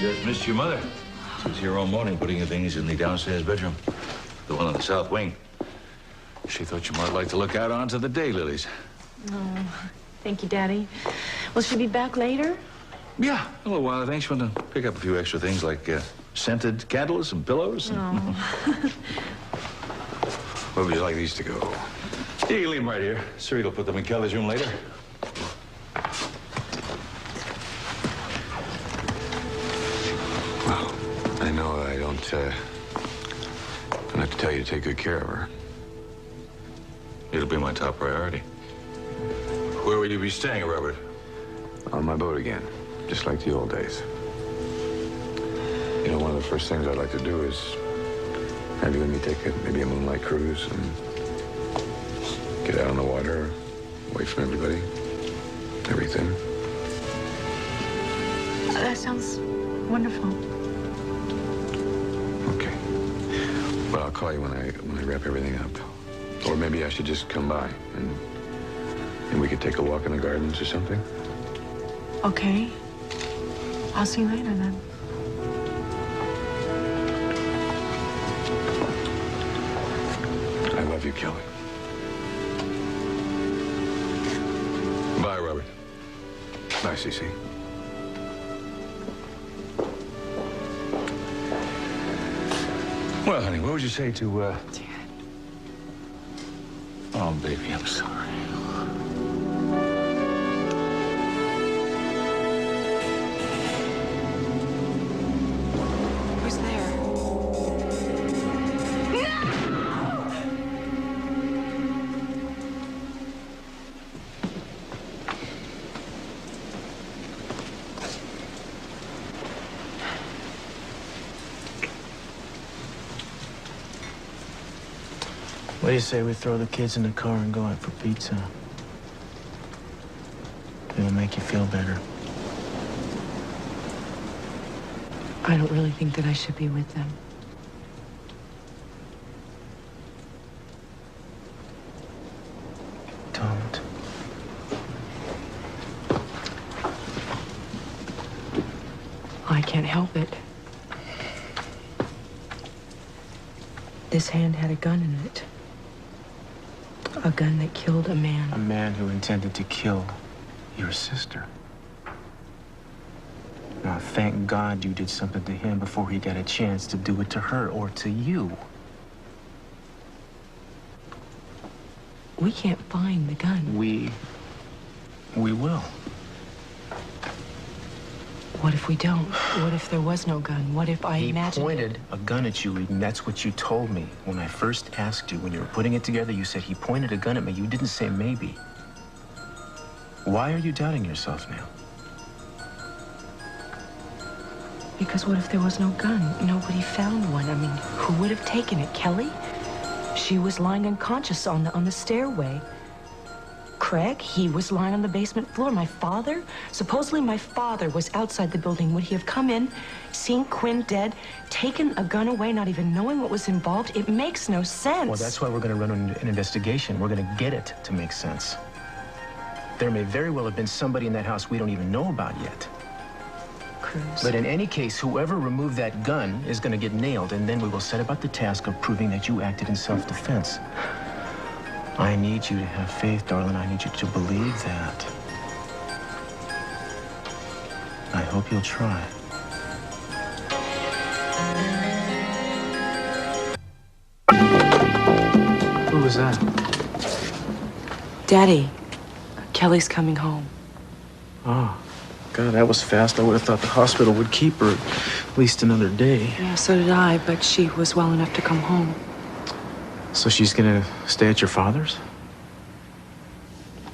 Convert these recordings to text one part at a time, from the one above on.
just missed your mother. She was here all morning putting her things in the downstairs bedroom. The one on the south wing. She thought you might like to look out onto the daylilies. Oh, thank you, Daddy. Will she be back later? Yeah, a little while, I think. She went to pick up a few extra things like scented candles and pillows. And... Where would you like these to go? You can leave them right here. Siri will put them in Kelly's room later. Well, I know I don't have to tell you to take good care of her. It'll be my top priority. Where will you be staying, Robert? On my boat again, just like the old days. You know, one of the first things I'd like to do is have you and me take maybe a moonlight cruise and get out on the water, away from everybody, everything. That sounds wonderful. Okay. Well, I'll call you when I wrap everything up. Or maybe I should just come by and we could take a walk in the gardens or something. Okay. I'll see you later then. I love you, Kelly. Bye, Robert. Bye, Cece. Well, honey, what would you say to, Dad. Oh, baby, I'm sorry. Who's there? What do you say we throw the kids in the car and go out for pizza? It'll make you feel better. I don't really think that I should be with them. Don't. I can't help it. This hand had a gun in it. A gun that killed a man. A man who intended to kill your sister. Now, thank God you did something to him before he got a chance to do it to her or to you. We can't find the gun. We will. What if we don't? What if there was no gun? What if I He imagined pointed a gun at you, Eden. That's what you told me. When I first asked you, when you were putting it together, you said he pointed a gun at me. You didn't say maybe. Why are you doubting yourself now? Because what if there was no gun? Nobody found one. I mean, who would have taken it? Kelly? She was lying unconscious on the stairway. Craig, he was lying on the basement floor. My father? Supposedly my father was outside the building. Would he have come in, seen Quinn dead, taken a gun away, not even knowing what was involved? It makes no sense. Well, that's why we're going to run an investigation. We're going to get it to make sense. There may very well have been somebody in that house we don't even know about yet. Cruz. But in any case, whoever removed that gun is going to get nailed, and then we will set about the task of proving that you acted in self-defense. I need you to have faith, darling. I need you to believe that. I hope you'll try. Who was that? Daddy, Kelly's coming home. Oh, God, that was fast. I would have thought the hospital would keep her at least another day. Yeah, so did I, but she was well enough to come home. So she's gonna stay at your father's?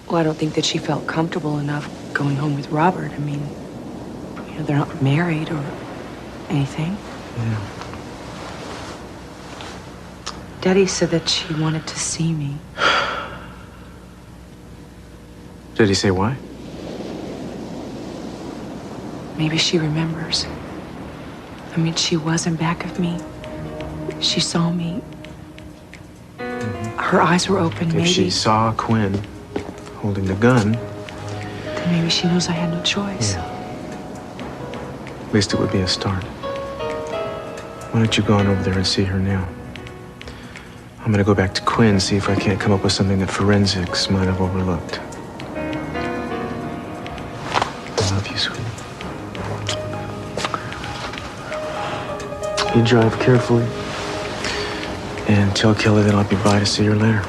Well, I don't think that she felt comfortable enough going home with Robert. I mean, they're not married or anything. Yeah. Daddy said that she wanted to see me. Did he say why? Maybe she remembers. I mean, she was in back of me. She saw me. Her eyes were open, maybe. If she saw Quinn holding the gun... Then maybe she knows I had no choice. Yeah. At least it would be a start. Why don't you go on over there and see her now? I'm gonna go back to Quinn, see if I can't come up with something that forensics might have overlooked. I love you, sweetie. You drive carefully. And tell Kelly that I'll be by to see her later.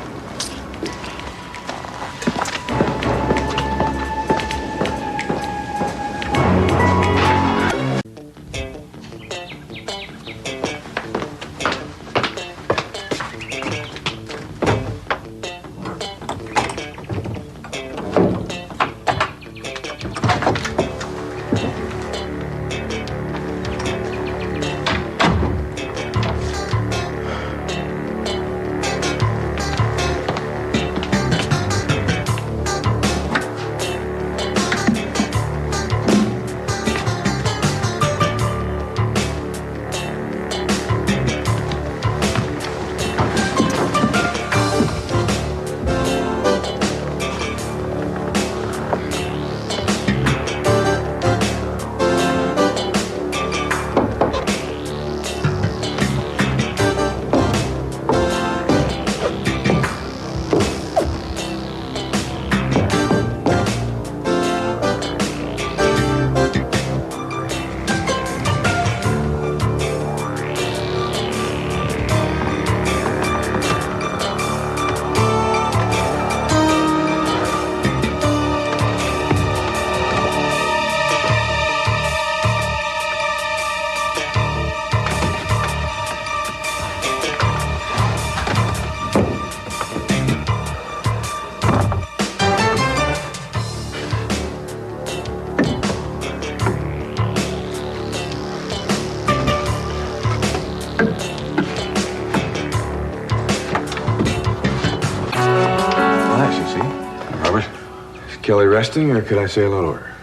Kelly resting, or could I say hello to her?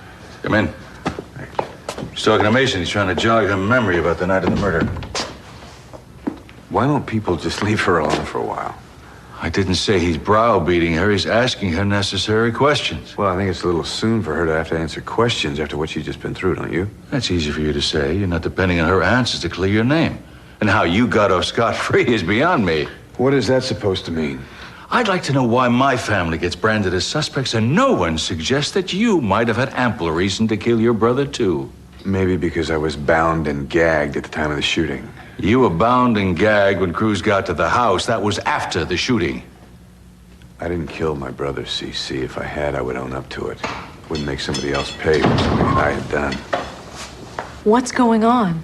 Come in. He's talking to Mason. He's trying to jog her memory about the night of the murder. Why don't people just leave her alone for a while? I didn't say he's browbeating her. He's asking her necessary questions. Well, I think it's a little soon for her to have to answer questions after what she's just been through, don't you? That's easy for you to say. You're not depending on her answers to clear your name. And how you got off scot-free is beyond me. What is that supposed to mean? I'd like to know why my family gets branded as suspects and no one suggests that you might have had ample reason to kill your brother, too. Maybe because I was bound and gagged at the time of the shooting. You were bound and gagged when Cruz got to the house. That was after the shooting. I didn't kill my brother, CC. If I had, I would own up to it. Wouldn't make somebody else pay for something that I had done. What's going on?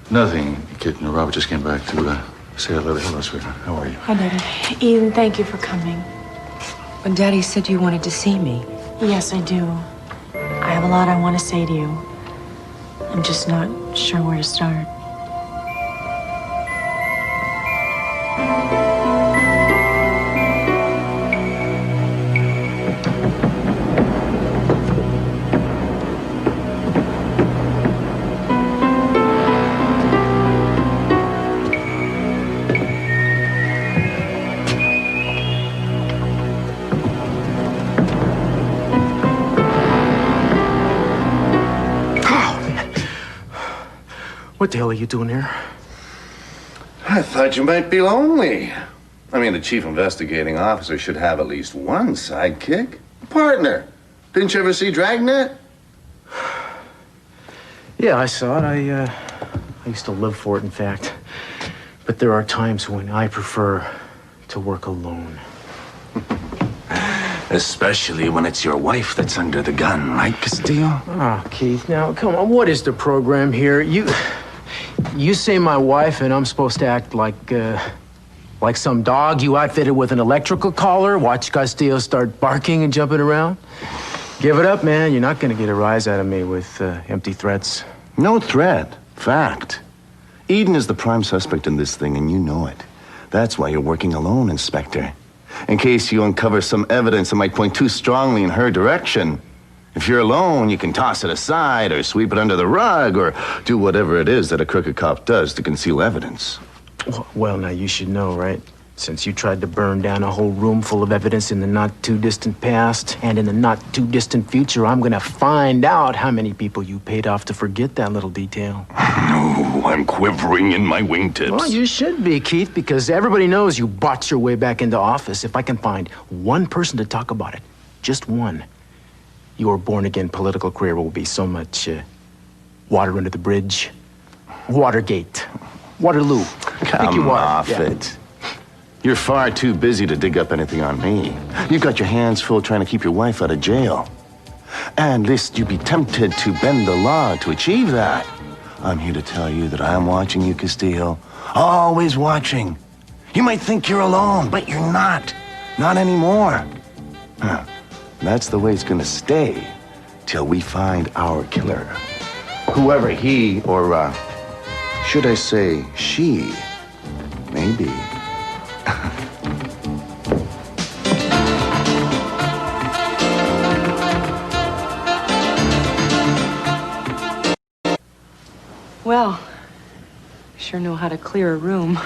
Nothing, kitten. Robert just came back to say hello. Hello, sweetheart. How are you? Hi, Daddy. Ian, thank you for coming. When Daddy said you wanted to see me. Yes, I do. I have a lot I want to say to you. I'm just not sure where to start. What the hell are you doing here? I thought you might be lonely. I mean, the chief investigating officer should have at least one sidekick. A partner. Didn't you ever see Dragnet? Yeah, I saw it. I used to live for it, in fact. But there are times when I prefer to work alone. Especially when it's your wife that's under the gun, right, Castillo? Oh, Keith, now, come on. What is the program here? You say my wife, and I'm supposed to act like some dog you outfitted with an electrical collar, watch Castillo start barking and jumping around? Give it up, man. You're not going to get a rise out of me with empty threats. No threat. Fact. Eden is the prime suspect in this thing, and you know it. That's why you're working alone, Inspector. In case you uncover some evidence that might point too strongly in her direction. If you're alone, you can toss it aside or sweep it under the rug or do whatever it is that a crooked cop does to conceal evidence. Well, now, you should know, right? Since you tried to burn down a whole room full of evidence in the not-too-distant past and in the not-too-distant future, I'm gonna find out how many people you paid off to forget that little detail. No, I'm quivering in my wingtips. Well, you should be, Keith, because everybody knows you bought your way back into office. If I can find one person to talk about it, just one, your born-again political career will be so much water under the bridge. Watergate. Waterloo. Come off it. You're far too busy to dig up anything on me. You've got your hands full trying to keep your wife out of jail. And lest you be tempted to bend the law to achieve that, I'm here to tell you that I'm watching you, Castillo. Always watching. You might think you're alone, but you're not. Not anymore. Huh. That's the way it's gonna stay till we find our killer. Whoever he or, should I say she, may be. Well, sure know how to clear a room.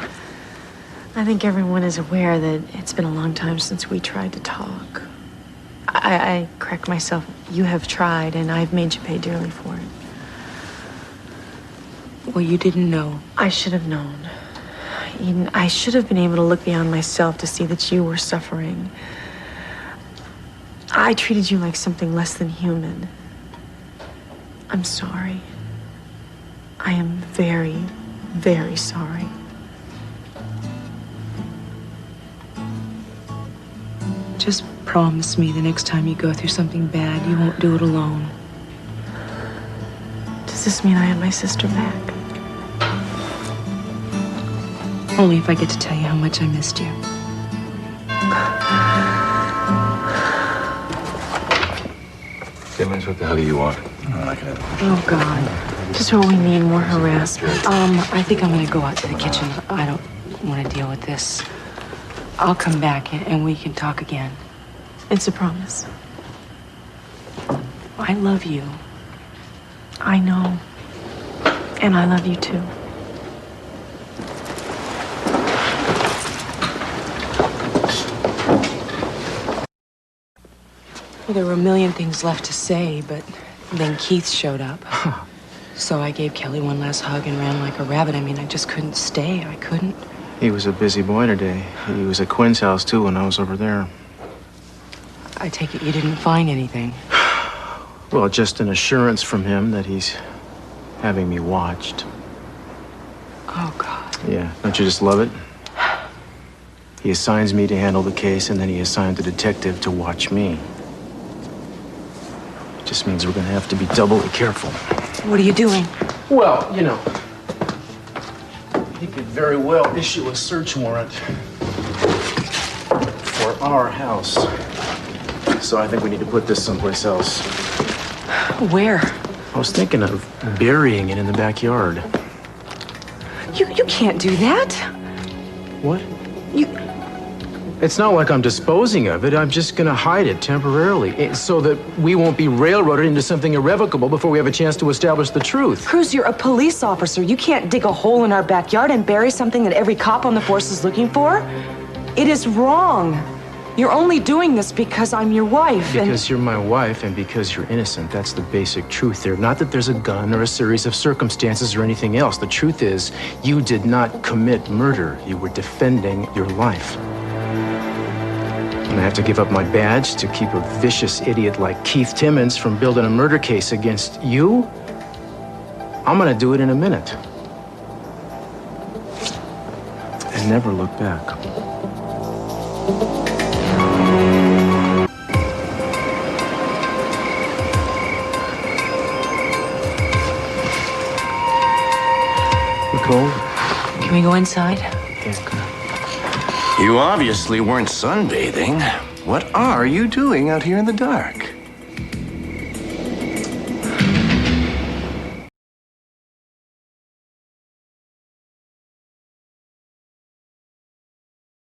I think everyone is aware that it's been a long time since we tried to talk. I correct myself. You have tried, and I've made you pay dearly for it. Well, you didn't know. I should have known. Eden, I should have been able to look beyond myself to see that you were suffering. I treated you like something less than human. I'm sorry. I am very, very sorry. Just promise me the next time you go through something bad, you won't do it alone. Does this mean I have my sister back? Only if I get to tell you how much I missed you. Simmons, what the hell do you want? Oh, God. Just what we need, more harassment. I think I'm gonna go out to the kitchen. I don't want to deal with this. I'll come back and we can talk again. It's a promise. I love you. I know. And I love you too. Well, there were a million things left to say, but then Keith showed up. So I gave Kelly one last hug and ran like a rabbit. I mean, I just couldn't stay. I couldn't. He was a busy boy today. He was at Quinn's house, too, when I was over there. I take it you didn't find anything. Well, just an assurance from him that he's having me watched. Oh, God. Yeah, don't you just love it? He assigns me to handle the case, and then he assigned the detective to watch me. It just means we're gonna have to be doubly careful. What are you doing? Well, you know, he could very well issue a search warrant for our house. So I think we need to put this someplace else. Where? I was thinking of burying it in the backyard. You can't do that. What? You... It's not like I'm disposing of it. I'm just gonna hide it temporarily so that we won't be railroaded into something irrevocable before we have a chance to establish the truth. Cruz, you're a police officer. You can't dig a hole in our backyard and bury something that every cop on the force is looking for. It is wrong. You're only doing this because I'm your wife. Because you're my wife and because you're innocent. That's the basic truth there. Not that there's a gun or a series of circumstances or anything else. The truth is, you did not commit murder. You were defending your life. And I have to give up my badge to keep a vicious idiot like Keith Timmons from building a murder case against you? I'm gonna do it in a minute. And never look back. Cold? Can we go inside? Yeah, come on. You obviously weren't sunbathing. What are you doing out here in the dark?